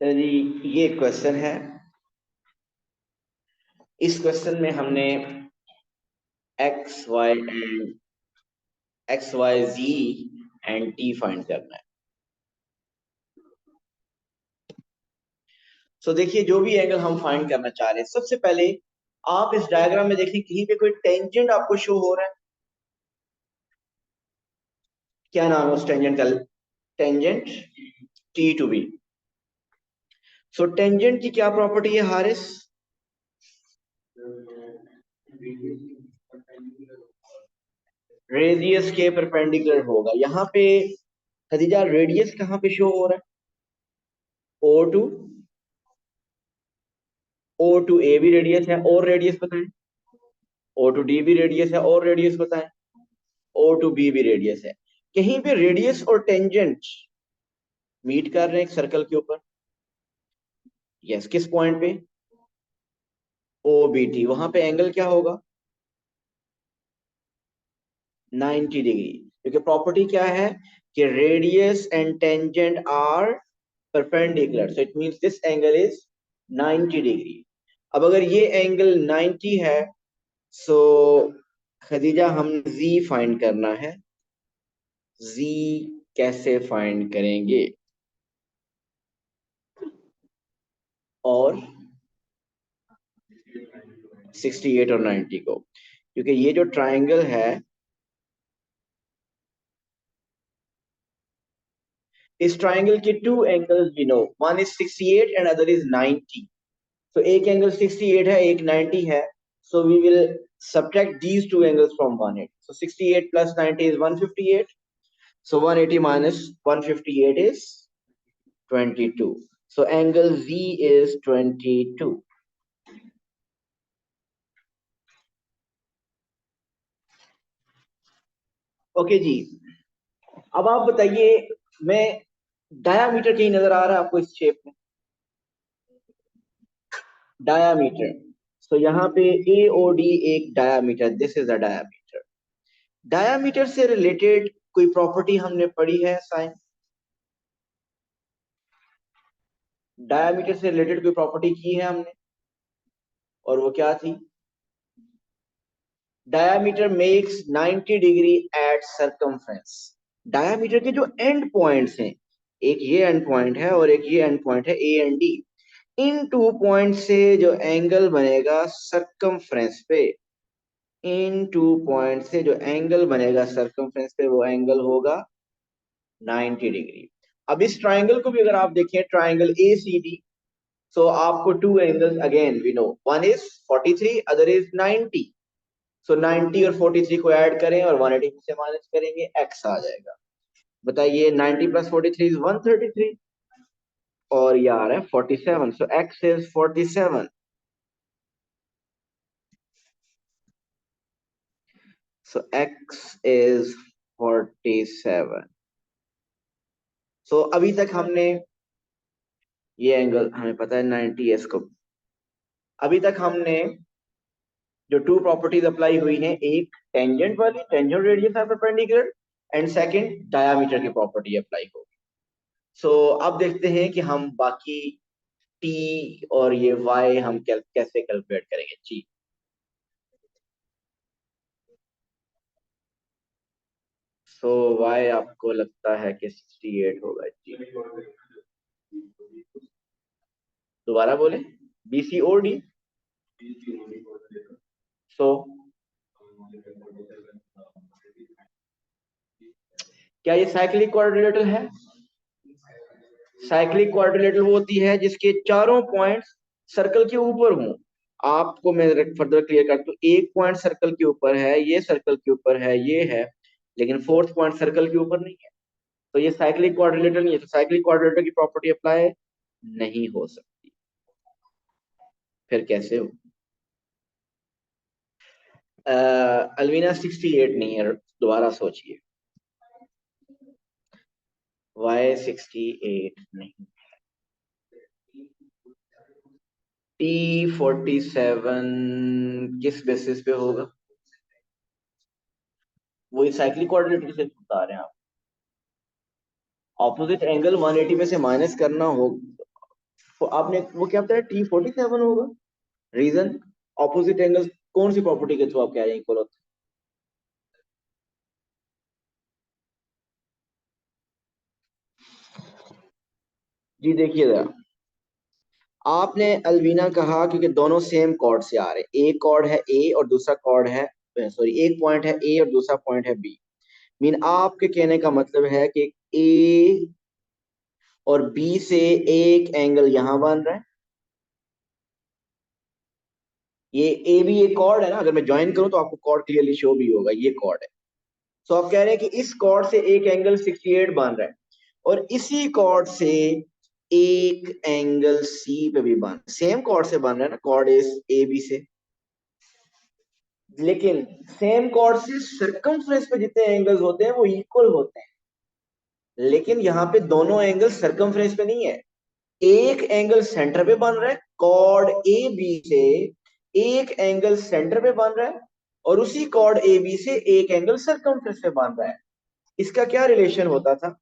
तो जी ये क्वेश्चन है। इस क्वेश्चन में हमने x y z and t find करना है। सो देखिए, जो भी एंगल हम फाइंड करना चाह रहे हैं, सबसे पहले आप इस डायग्राम में देखिए कहीं पे कोई टेंजेंट आपको शो हो रहा है। क्या नाम है उस टेंजेंट का? Tangent T to B. So tangent की क्या प्रॉपर्टी है हारिस? रेडियस के परपेंडिकुलर होगा। यहाँ पे खदीजा रेडियस कहाँ पे शो हो रहा है? ओ टू ए भी रेडियस है, और रेडियस बताएं। ओ टू डी भी रेडियस है, और रेडियस बताएं। ओ टू बी भी रेडियस है। कहीं पे रेडियस और टेंजेंट मीट कर रहे हैं एक सर्कल के ऊपर। यस, किस पॉइंट पे? O B T. वहां पे एंगल क्या होगा? 90 डिग्री। क्योंकि प्रॉपर्टी क्या है कि radius and tangent are perpendicular, so it means this angle is 90 degree. अब अगर ये एंगल 90 है, सो खदीजा हम जी फाइंड करना है। जी कैसे फाइंड करेंगे? और 68 और 90 को, क्योंकि ये जो ट्राइंगल है, इस ट्राइंगल के two angles we know, one is 68 and other is 90। तो एक एंगल 68 है, एक 90 है। So we will subtract these two angles from 180. So 68 plus 90 is 158. So 180 minus 158 is 22. So angle Z is 22. Okay जी। अब आप बताइए, मैं डायामीटर कहीं नजर आ रहा है आपको इस शेप में? डायामीटर। तो यहाँ पे ए ओ डी एक diameter, this is a diameter. Diameter से रिलेटेड कोई प्रॉपर्टी हमने पढ़ी है साइन? डायामीटर से रिलेटेड कोई प्रॉपर्टी की है हमने, और वो क्या थी? Diameter makes 90 degree at circumference. Diameter के जो एंड पॉइंट्स हैं, एक ये एंड पॉइंट है और एक ये एंड पॉइंट है, A and D. In two point से जो एंगल बनेगा सरकमफ्रेंस पे, इन टू पॉइंट से जो एंगल बनेगा सरकमफ्रेंस पे, वो एंगल होगा 90 डिग्री। अब इस ट्राइंगल को भी अगर आप देखें, triangle A C D, so आपको two angles again we know, one is 43, other is 90। So 90 और 43 को ऐड करें और 180 से माइनस करेंगे, एक्स आ जाएगा। बताइए, 90 प्लस 43 इज 133, और ये आ रहा है 47। So x is 47। So x is 47। So अभी तक हमने, ये एंगल हमें पता है 90 है इसको। अभी तक हमने जो टू प्रॉपर्टीज अप्लाई हुई हैं, एक टेंजेंट वाली, tangent radius are perpendicular, and second diameter की प्रॉपर्टी अप्लाई होगी। सो अब देखते हैं कि हम बाकी टी और ये वाई हम कैसे कैलकुलेट करेंगे जी। सो वाई आपको लगता है कि 68 होगा जी? दोबारा बोले, BCOD। सो क्या ये साइक्लिक क्वाड्रिलेटरल है? साइक्लिक क्वाड्रिलेटरल वो होती है जिसके चारों पॉइंट्स सर्कल के ऊपर हों। आपको मैं फर्दर क्लियर कर दूं, एक पॉइंट सर्कल के ऊपर है, ये सर्कल के ऊपर है, ये है, लेकिन फोर्थ पॉइंट सर्कल के ऊपर नहीं है। तो ये साइक्लिक क्वाड्रिलेटरल नहीं है। तो साइक्लिक क्वाड्रिलेटरल की प्रॉपर्टी अप्लाई नहीं हो सकती। फिर कैसे हो? अल्वीना 68 नहीं है, दोबारा सोचिए। वाई 68 नहीं। T47 किस बेसिस पे होगा? वही साइक्लिक कोऑर्डिनेटर से बता रहे हैं आप। ऑपोजिट एंगल 180 में से माइनस करना हो, तो आपने वो क्या बताया, T47 होगा। रीजन, ऑपोजिट एंगल कौन सी प्रॉपर्टी के थ्रू आप कह रहे हैं इक्वल होते हैं? जी देखिए जरा, आपने अलवीना कहा क्योंकि दोनों सेम कॉर्ड से आ रहे हैं, एक कॉर्ड है ए और दूसरा कॉर्ड है, सॉरी एक पॉइंट है ए और दूसरा पॉइंट है बी। मीन आपके कहने का मतलब है कि ए और बी से एक एंगल यहां बन रहा है। ये ए बी एक कॉर्ड है ना, अगर मैं ज्वाइन करूं तो आपको कॉर्ड क्लियरली शो भी होगा, ये कॉर्ड है। तो आप कह रहे हैं कि इस कॉर्ड से एक एंगल 68 बन रहा है, और इसी कॉर्ड से एक एंगल सी पे भी बन, सेम कॉर्ड से बन रहा है ना, कॉर्ड इस ए बी से। लेकिन सेम कॉर्ड से सर्कमफ्रेंस पे जितने एंगल्स होते हैं वो इक्वल होते हैं, लेकिन यहाँ पे दोनों एंगल सर्कमफ्रेंस पे नहीं है। एक एंगल सेंटर पे बन रहा है, कॉर्ड ए बी से एक एंगल सेंटर पे बन रहा है, और उसी कॉर्ड ए बी से एक एंगल सर्कमफ्रेंस पे बन रहा है। इसका क्या रिलेशन होता था?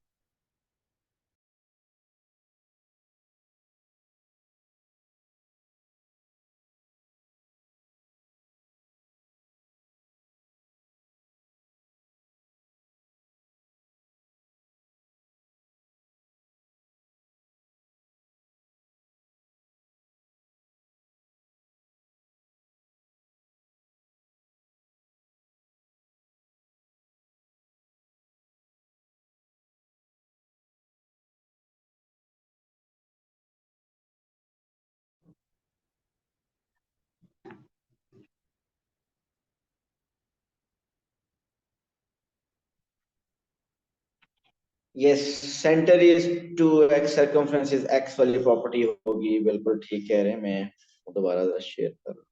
Yes, centre is two x, circumference is x वाली प्रॉपर्टी होगी, बिल्कुल ठीक कह रहे हैं। मैं दोबारा शेयर कर।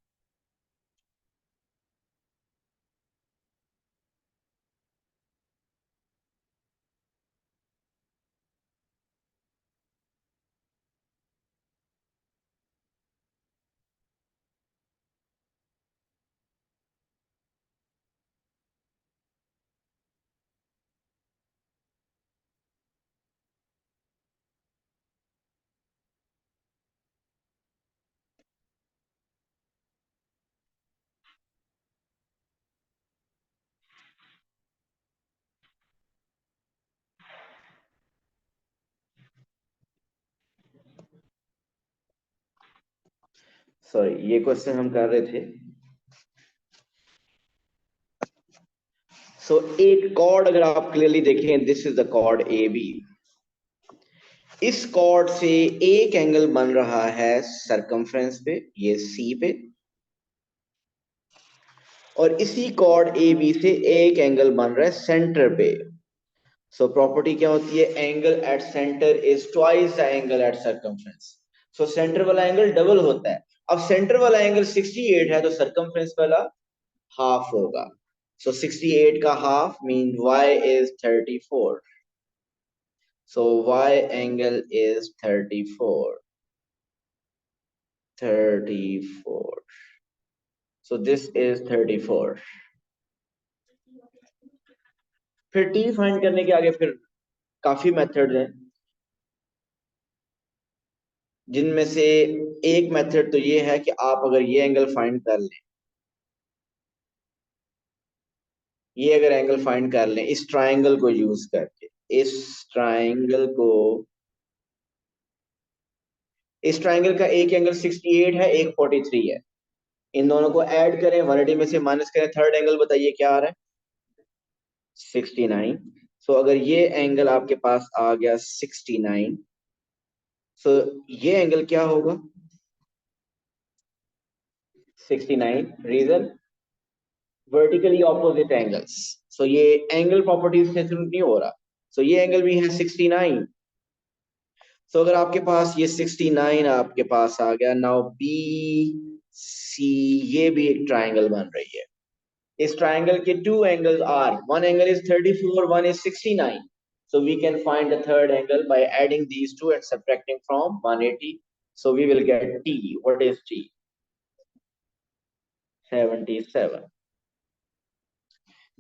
सॉरी, ये क्वेश्चन हम कर रहे थे। सो एक कॉर्ड अगर आप क्लियरली देखें, this is the chord A B. इस कॉर्ड से एक एंगल बन रहा है सरकमफ्रेंस पे, ये सी पे, और इसी कॉर्ड ए बी से एक एंगल बन रहा है सेंटर पे। सो प्रॉपर्टी क्या होती है? Angle at centre is twice the angle at circumference. So centre वाला एंगल डबल होता है। अब सेंटर वाला एंगल 68 है, तो सरकमफ्रेंस वाला हाफ होगा। सो 68 का half mean y is 34. So y angle is 34. 34. So this is 34. फिर t फाइंड करने के आगे फिर काफी मेथड्स हैं, जिनमें से एक मेथड तो ये है कि आप अगर ये एंगल फाइंड कर लें, ये अगर एंगल फाइंड कर लें इस ट्राइंगल को यूज करके, इस ट्राइंगल को, इस ट्राइंगल का एक एंगल 68 है, एक 43 है। इन दोनों को ऐड करें, 180 में से माइनस करें, थर्ड एंगल बताइए क्या आ रहा है? 69। सो अगर ये एंगल आपके पास आ गया 69, सो ये एंगल क्या होगा? 69। Reason, vertically opposite angles. So ये एंगल प्रॉपर्टीज से शुरू नहीं हो रहा। सो ये एंगल भी है 69। सो अगर आपके पास ये 69 आपके पास आ गया, नाउ बी सी, ये भी एक ट्राइंगल बन रही है। इस ट्राइंगल के two angles are, one angle is 34, one is 69. So we can find the third angle by adding these two and subtracting from 180. So we will get T. What is T? 77.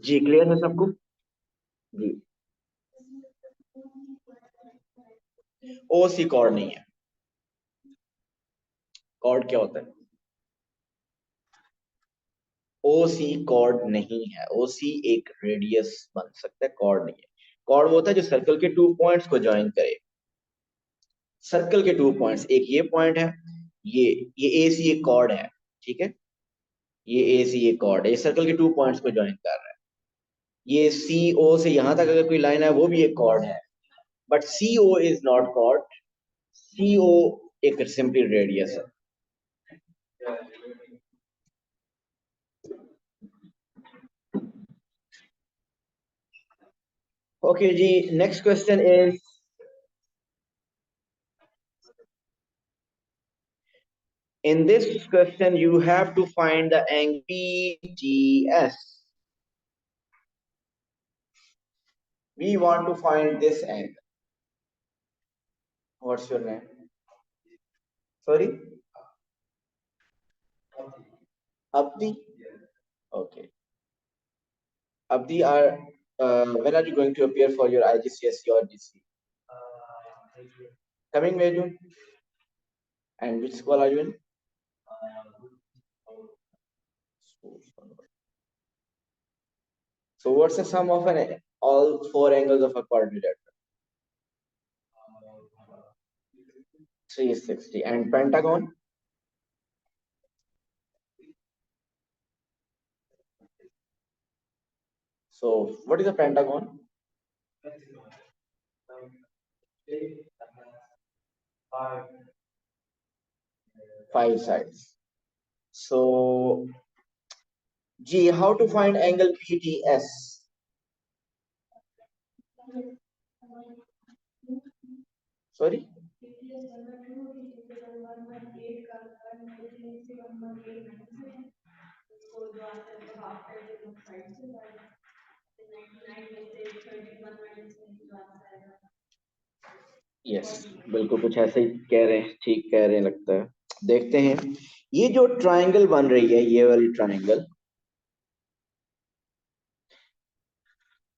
जी clear है सबको? जी, ओ सी cord नहीं है। Cord क्या होता है? ओसी cord नहीं है। ओसी एक रेडियस बन सकता है, कॉर्ड नहीं है। कॉर्ड वो होता है जो सर्कल के 2 पॉइंट्स को ज्वाइन करे। सर्कल के 2 पॉइंट्स, एक ये पॉइंट है, ये ये ए सी एक कॉर्ड है, ठीक है। ये ए सी एक कॉर्ड है, ये सर्कल के 2 पॉइंट्स को ज्वाइन कर रहा है। ये सी ओ से यहां तक अगर कोई लाइन है वो भी एक कॉर्ड है, but C O is not chord. C O एक सिंपली रेडियस है। ओके जी, next question is, in this question you have to find the angle PGS. We want to find this angle. What's your name? Sorry? Abdi? Okay. Abdi, when are you going to appear for your IGCSE or GC? Coming May, June? And which school are you in? So what's the sum of all 4 angles of a quadrilateral? 360. And pentagon? So what is a pentagon? 5 sides. So G, how to find angle PTS? Sorry? Yes, बिल्कुल कुछ ऐसे ही कह रहे हैं, ठीक कह रहे हैं लगता है। देखते हैं, ये जो ट्रायंगल बन रही है, ये वाली ट्रायंगल,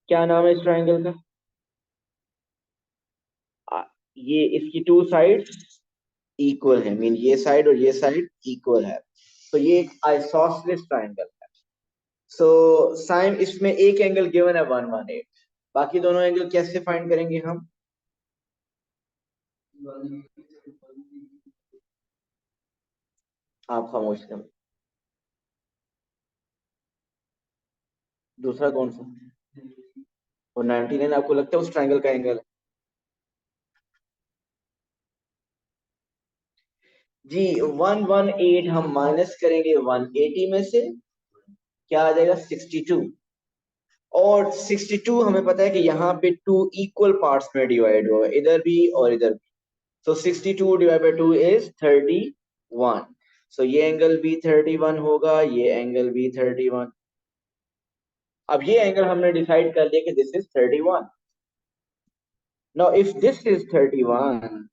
क्या नाम है इस ट्रायंगल का? ये इसकी 2 साइड्स इक्वल है, मीन ये साइड और ये साइड इक्वल है, तो ये एक आइसोसेलेस ट्रायंगल है। सो साइन, इसमें एक एंगल गिवन है 118, बाकी दोनों एंगल कैसे फाइंड करेंगे हम? आप खामोश कर। दूसरा कौन सा? और 99 आपको लगता है उस ट्रायंगल का एंगल? जी, 118 हम माइनस करेंगे 180 में से, क्या आ जाएगा? 62। और 62 हमें पता है कि यहाँ पे 2 इक्वल पार्ट्स में डिवाइड हुआ है, इधर भी और इधर भी। सो 62 डिवाइड बाई 2 इज 31। सो ये एंगल भी 31 होगा, ये एंगल भी 31। अब ये एंगल हमने डिसाइड कर लिया कि this is 31। Now if this is 31,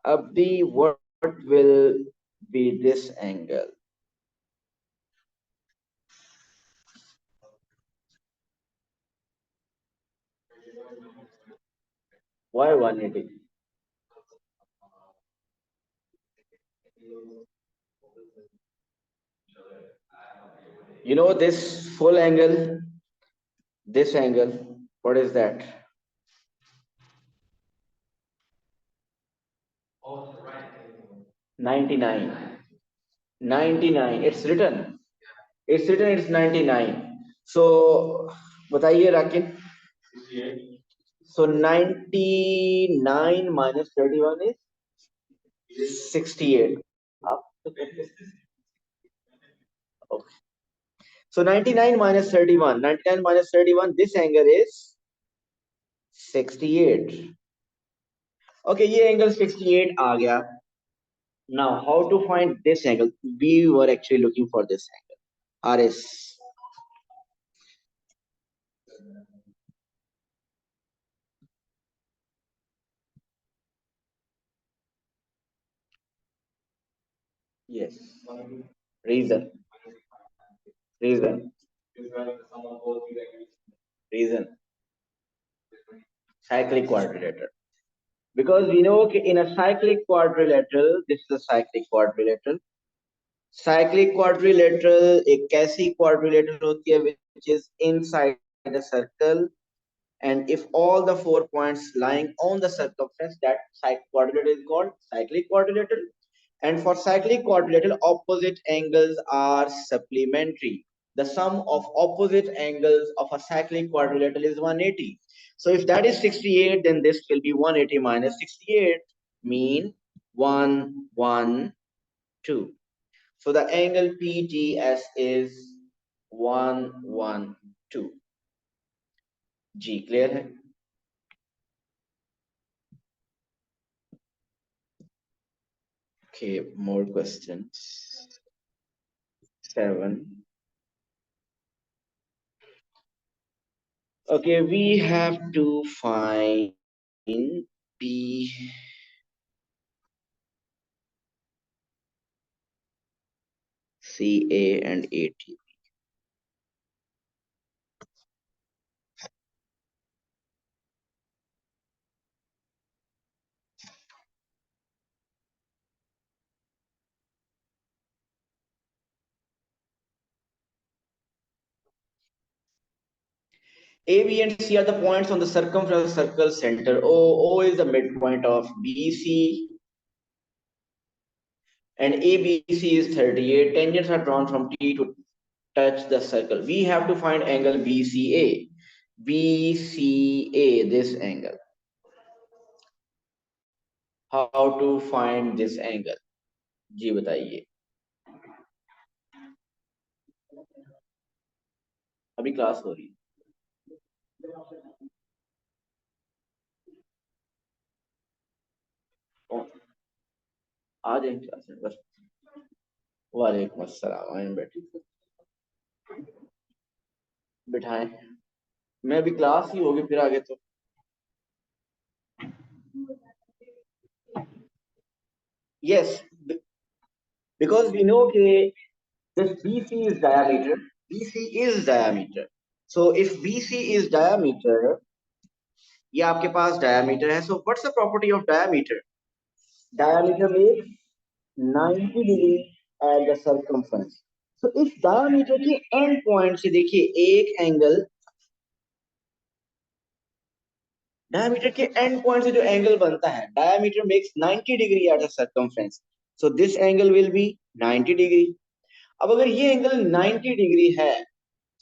अब दी what will be this angle? Why 180? You know this full angle, this angle, what is that? 99. 99, it's written. It's written, it's 99. So, बताइए राकिन. So 99 minus 31 is 68. Okay. So 99 minus 31. 99 minus 31, this angle is 68. Okay, ये angle 68 आ गया. Now, how to find this angle? We were actually looking for this angle. RS. Yes. Reason. Reason. Reason. Cyclic quadrilateral. because we know कि in a cyclic quadrilateral, this is a cyclic quadrilateral. Cyclic quadrilateral एक कैसी quadrilateral होती है which is inside a circle, and if all the 4 points lying on the circumference, that quadrilateral is called cyclic quadrilateral. And for cyclic quadrilateral, opposite angles are supplementary. The sum of opposite angles of a cyclic quadrilateral is 180. So if that is 68, then this will be 180 minus 68, mean 112. So the angle PTS is 112. G clear है? Okay, more questions. 7. Okay, we have to find B, CA and AT. A, B, and C are the points on the circumference of the circle center. O is the midpoint of BC, and ABC is 38. Tangents are drawn from T to touch the circle. We have to find angle BCA. BCA, this angle. How to find this angle? जी बताइए. अभी class हो रही है. आ जाए class में बस. वालेकुम अस्सलाम. आए बैठे बिठाएं. मैं भी क्लास ही होगी फिर आगे तो. Yes, because we know that this BC is diameter. BC is diameter. So if BC is diameter, ये आपके पास diameter है. So what's the property of diameter? Diameter makes 90 degree at the circumference. So इस diameter के end point से देखिए एक angle, diameter के end point से जो angle बनता है, diameter makes 90 degree at the circumference. So this angle will be 90 degree. अब अगर ये angle 90 degree है,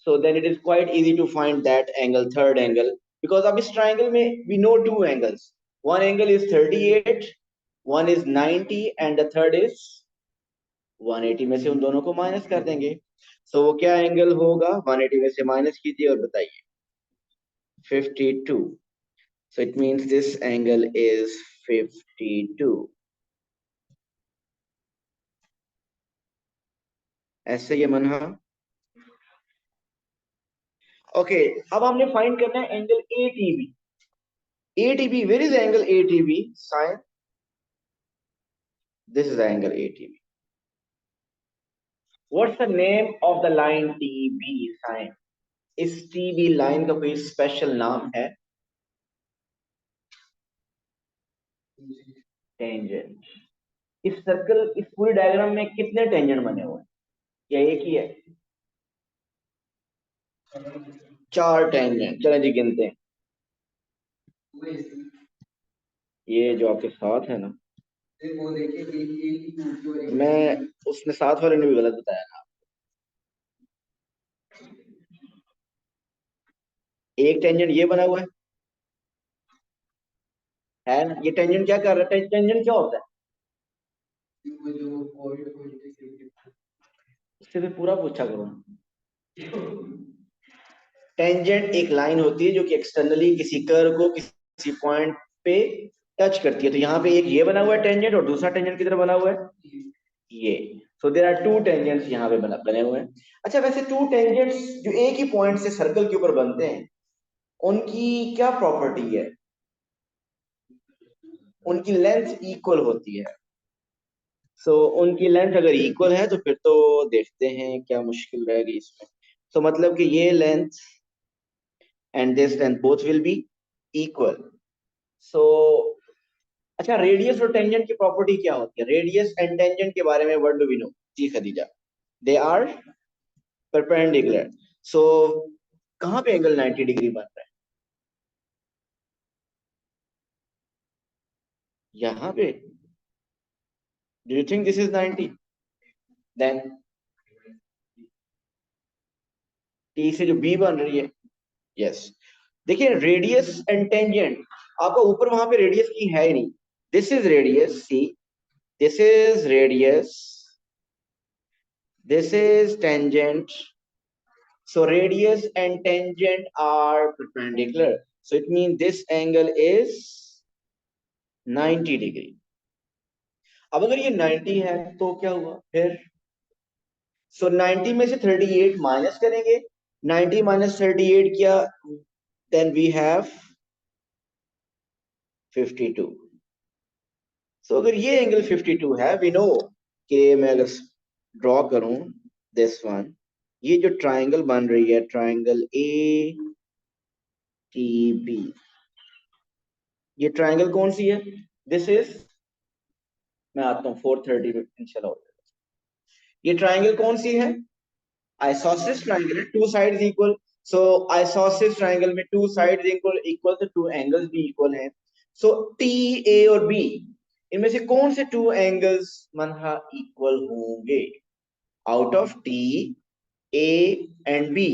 so then it is quite easy to find that angle, third angle, because अब इस triangle में we know two angles. One angle is 38, one is 90, and the third is 180. में से उन दोनों को माइनस कर देंगे. So वो क्या एंगल होगा? 180 में से माइनस कीजिए और बताइए. 52. So it means this angle is 52. ऐसे ये मनहा. ओके, अब हमने फाइंड करना है angle ATB. ATB, where is angle ATB? Sign. This is the angle ATB. What's the name of the line TB? Sign. इस TB लाइन का कोई special नाम है? टेंजेंट. इस सर्कल, इस पूरी डायग्राम में कितने टेंजेंट बने हुए हैं? या एक ही है? 4 टेंजेंट. चलें जी गिनते हैं. ये जो आपके साथ है ना, मैं उसने साथ वाले ने भी गलत बताया ना. एक टेंजेंट ये बना हुआ है ना. ये टेंजेंट क्या कर रहा है? टेंजेंट क्या होता है? उससे भी पूरा पूछा करो. टेंजेंट एक लाइन होती है जो कि एक्सटर्नली किसी कर्व को किसी पॉइंट पे टच करती है. तो यहाँ पे एक ये बना हुआ है टेंजेंट, और दूसरा टेंजेंट किधर बना हुआ है? ये. So there are two tangents यहाँ पे बने हुए हैं. अच्छा, वैसे टू टेंजेंट्स जो एक ही पॉइंट से सर्कल के ऊपर बनते हैं, उनकी क्या प्रॉपर्टी है? उनकी लेंथ इक्वल होती है. सो उनकी लेंथ अगर इक्वल है तो फिर तो देखते हैं क्या मुश्किल रहेगी इसमें. तो मतलब कि ये length and this length both will be equal. So अच्छा, रेडियस और टेंजेंट की प्रॉपर्टी क्या होती है? रेडियस एंड टेंजेंट के बारे में व्हाट डू वी नो? जी Khadija. They are perpendicular. So कहाँ पे एंगल 90 डिग्री बन रहा है? यहाँ पे। Do you think this is 90? Then T से जो बी बन रही है, यस। देखिए रेडियस एंड टेंजेंट, आपका ऊपर वहां पे रेडियस की है ही नहीं। This is radius, see, this is radius, this is tangent. So radius and tangent are perpendicular. So it means this angle is 90 degree. अब अगर ये 90 है तो क्या हुआ फिर? सो 90 में से 38 माइनस करेंगे। 90 माइनस 38 क्या? Then we have 52। सो अगर ये एंगल 52 है, वी नो कि मैं अगर ड्रॉ करूं दिस वन, ये जो ट्राइंगल बन रही है, ट्राइंगल ए टी बी, ये ट्राइंगल कौन सी है? दिस इज, मैं आता हूँ 4:30 में इंशाल्लाह। ये ट्राइंगल कौन सी है? आइसोसेलेस ट्राइंगल है, टू साइड्स इक्वल। सो आइसोसेलेस ट्राइंगल में टू साइड्स इक्वल इक्वल तो टू एंगल्स भी इक्वल हैं। सो टी, ए और बी, इनमें से कौन से टू एंगल्स मनहा इक्वल होंगे? Out of T, A and B,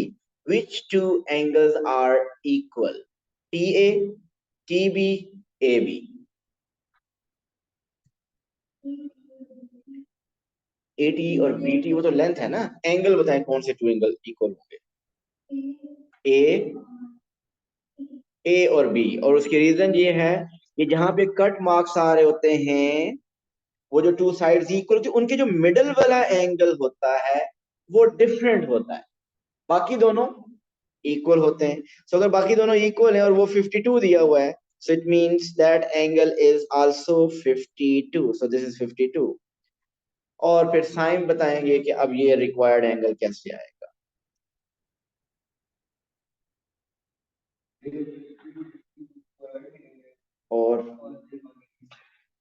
which two angles are equal? TA, TB, AB। AT और बीटी वो तो लेंथ है ना। एंगल बताएं कौन से टू एंगल इक्वल होंगे? ए, ए और बी। और उसकी रीजन ये है कि जहां पे कट मार्क्स आ रहे होते हैं, वो जो टू साइड्स इक्वल होती है, उनके जो मिडल वाला एंगल होता है वो डिफरेंट होता है, बाकी दोनों इक्वल होते हैं। सो अगर बाकी दोनों इक्वल है और वो 52 दिया हुआ है, सो it means that angle is also 52। So this is 52। और फिर साइन बताएंगे कि अब ये रिक्वायर्ड एंगल कैसे आएगा। और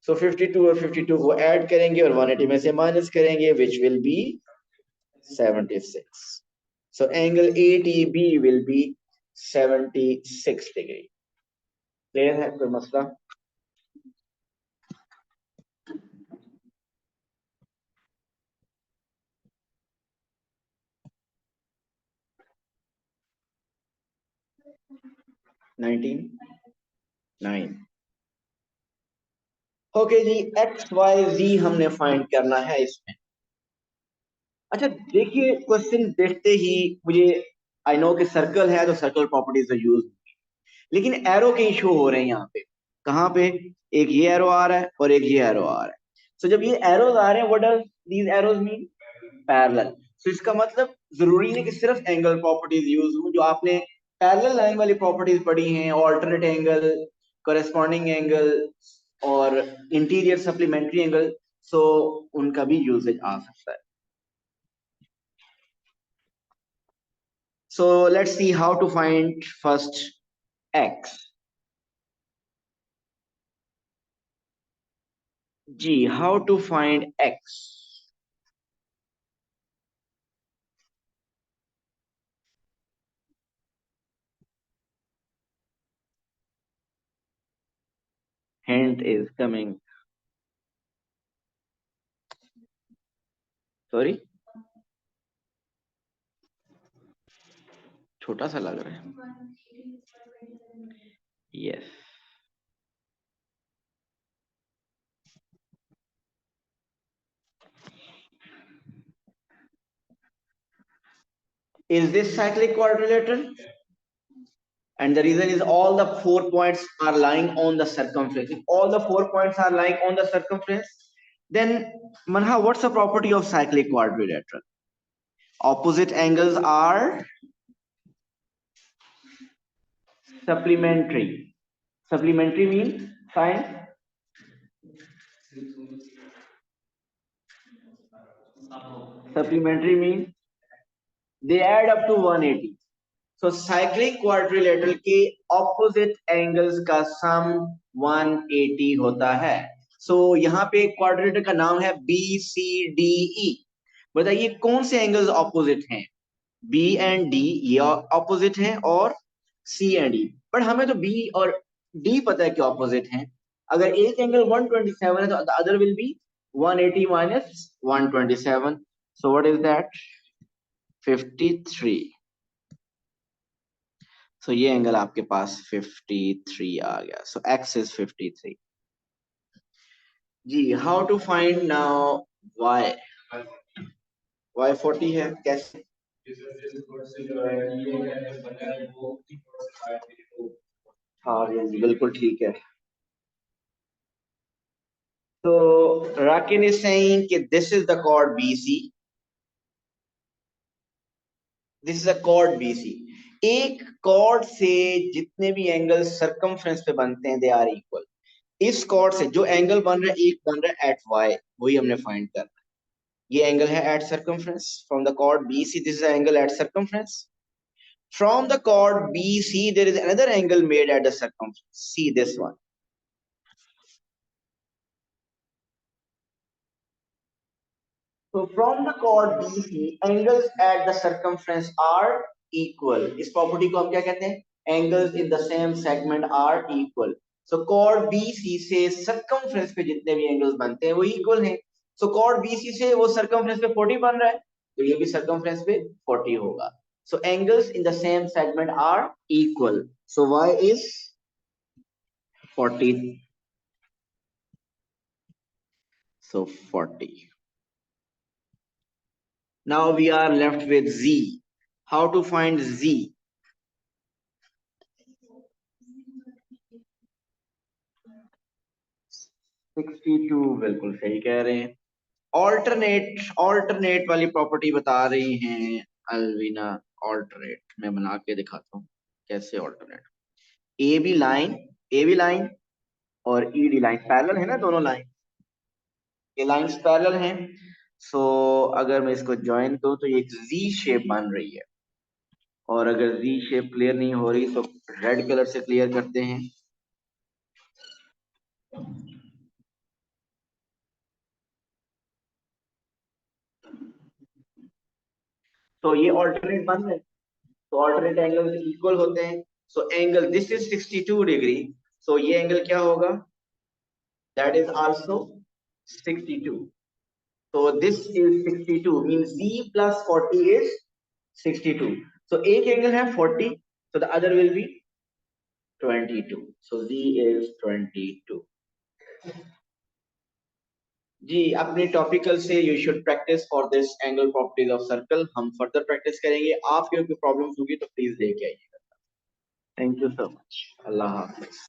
सो 52 और 52 को ऐड करेंगे और 180 में से माइनस करेंगे, which will be 76। So angle ATB will be 76 degree. Clear है कोई मसला? नाइनटीन, 9। ओके जी, एक्स वाई जी हमने फाइंड करना है इसमें। अच्छा देखिए, क्वेश्चन देखते ही मुझे, आई नो कि सर्कल है तो सर्कल प्रॉपर्टीज यूज, लेकिन एरो के इशू हो रहे हैं यहाँ पे। कहाँ पे? एक ये एरो आ रहा है और एक ये एरो आ रहा है। सो जब ये एरोज आ रहे हैं, what does these arrows mean? Parallel. So इसका मतलब जरूरी नहीं कि सिर्फ एंगल प्रॉपर्टीज यूज हो। जो आपने पैरेलल लाइन वाली प्रॉपर्टीज पढ़ी हैं, ऑल्टरनेट एंगल, कॉरेस्पॉन्डिंग एंगल और इंटीरियर सप्लीमेंट्री एंगल, सो उनका भी यूजेज आ सकता है। So let's see how to find first x. जी, how to find x? Hint is coming. Sorry, छोटा सा लग रहा है। Yes. Is this cyclic quadrilateral? And the reason is all the 4 points are lying on the circumference. If all the 4 points are lying on the circumference, then Manha, what's the property of cyclic quadrilateral? Opposite angles are supplementary. Supplementary means sine. Supplementary means they add up to 180. तो cyclic quadrilateral के opposite angles का सम 180 होता है। सो यहाँ पे quadrilateral का नाम है BCDE। बताइए कौन से एंगल्स ऑपोजिट हैं? B एंड D ये ऑपोजिट हैं, और C एंड E। बट हमें तो B और D पता है कि ऑपोजिट हैं। अगर एक एंगल 127 है तो the other will be 180 minus 127। So what is that? 53। So ये एंगल आपके पास 53 आ गया। So x is 53। जी, how to find now y? y 40 है, कैसे? हाँ जी, बिल्कुल ठीक है। तो Rakin is saying कि this is the chord BC, this is a cord BC। एक कॉर्ड से जितने भी एंगल सरकमफ्रेंस पे बनते हैं दे आर इक्वल। इस कॉर्ड से जो एंगल बन रहा है, एक बन रहा है एट y, वही हमने फाइंड करना है। ये एंगल है at circumference from the chord BC, this is angle at circumference. From the chord BC there is another angle made at the circumference, see this one। So from the chord BC, angles at the circumference are equal। इस property को हम क्या कहते हैं? Angles in the same segment are equal। So chord BC से circumference पे जितने भी angles बनते हैं वो equal हैं। So chord BC से वो circumference पे 40 बन रहा है, तो ये भी circumference पे 40 होगा। So angles in the same segment are equal। So y is 40। So 40। Now we are left with Z. How to find Z? 62 बिल्कुल सही कह रहे हैं। ऑल्टरनेट वाली प्रॉपर्टी बता रही हैं अलविना। ऑल्टरनेट मैं बना के दिखाता हूँ कैसे ऑल्टरनेट। ए बी लाइन और ईडी लाइन पैरेलल है ना, दोनों लाइन, ये लाइंस पैरेलल हैं। सो अगर मैं इसको ज्वाइन करूं तो ये एक जी शेप बन रही है। और अगर जी शेप क्लियर नहीं हो रही तो रेड कलर से क्लियर करते हैं। तो ये ऑल्टरनेट बन रहे हैं, तो ऑल्टरनेट एंगल इक्वल होते हैं। So angle this is 62 degree, so ये एंगल क्या होगा? That is also 62। so this is 62 means z plus 40 is 62। so एक एंगल है 40, so the other will be 22। so z is 22। जी, अपने टॉपिकल से you should practice for this angle properties of circle. हम further practice करेंगे। आपके कोई problems होगी तो प्लीज लेके आइए। Thank you so much. Allah Hafiz.